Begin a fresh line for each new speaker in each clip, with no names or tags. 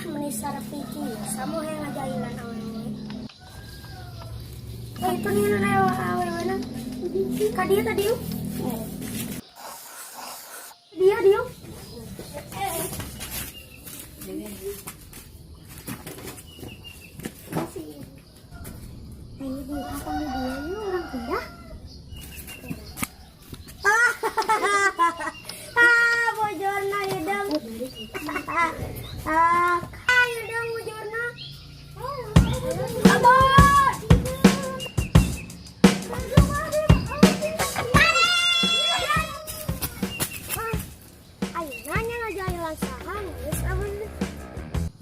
menisar pikir sama yang ngajailan awalnya. Itu nih awalnya. Kadia tadi yuk. Dia. Ini dia apa nih dia ini orang pindah. Bojorna hidung. Hidung bojorna. Abah. Ayo nanya ngajailan saha geus aman.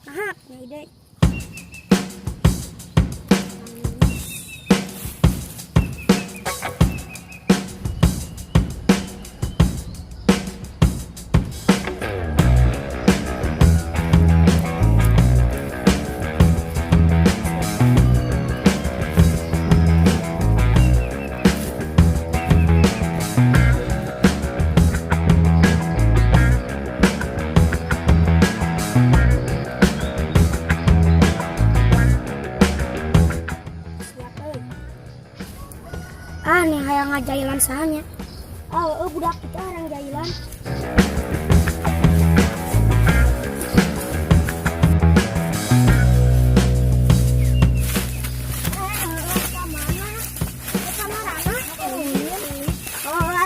Nah, ide. Nih hayang ngajailan sahanya. Budak kita orang jailan.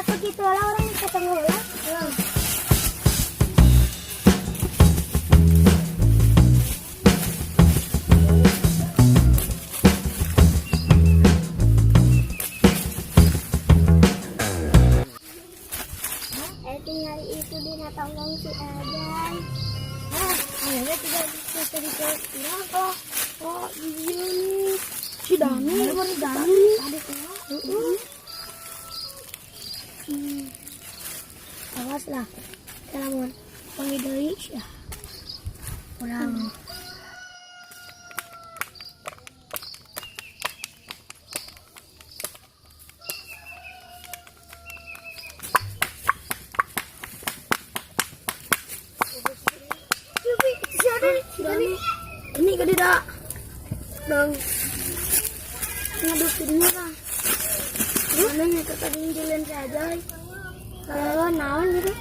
Atau gitu lah orang ketemu lah. Tinggal itu di tolong si Arie. Akhirnya tidak bisa dikira. Ini si Dani, baru Dani. Awas lah, kalau panggil dari ya kurang. Ini gede dak bang ngaduk dirinya kan mana nya tadi jalan saja naon gitu.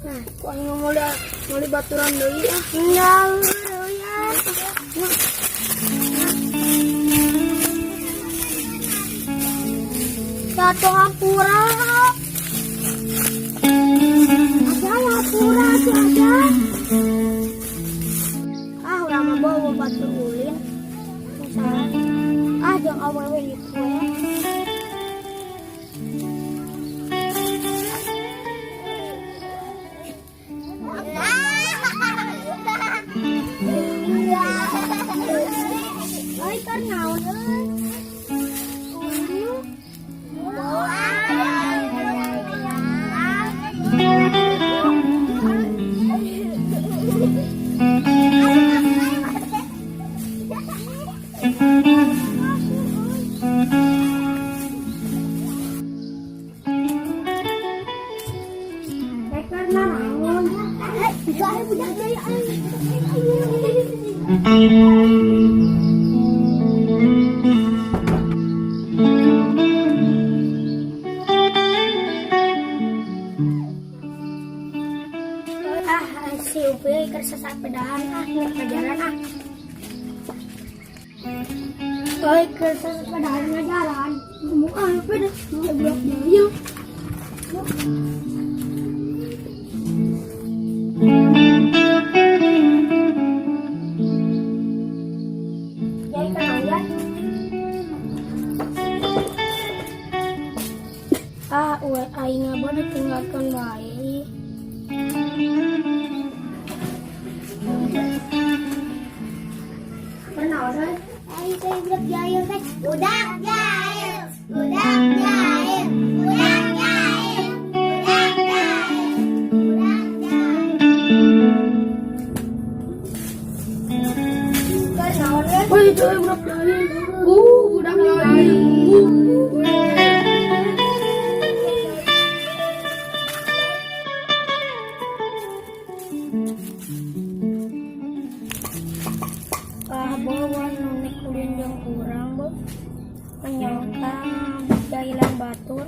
Nah kok ngomong mau baturan deui tinggal ya satu hampura si aja udah bawa batu ulin jangan awewe gitu ya. Si Upi kersesat pedahan ngajaran kersesat pedahan ngajaran mau apa dah bloknya yuk. Jadi kenal ya aing abah ditinggalkan baik. Kenal kan? Aing saya budak jahil teh. Budak jahil. Budak jahil. Budak jahil. Budak jahil. Budak jahil. Kenal kan? Woi, itu budak jahil. Budak jahil. batur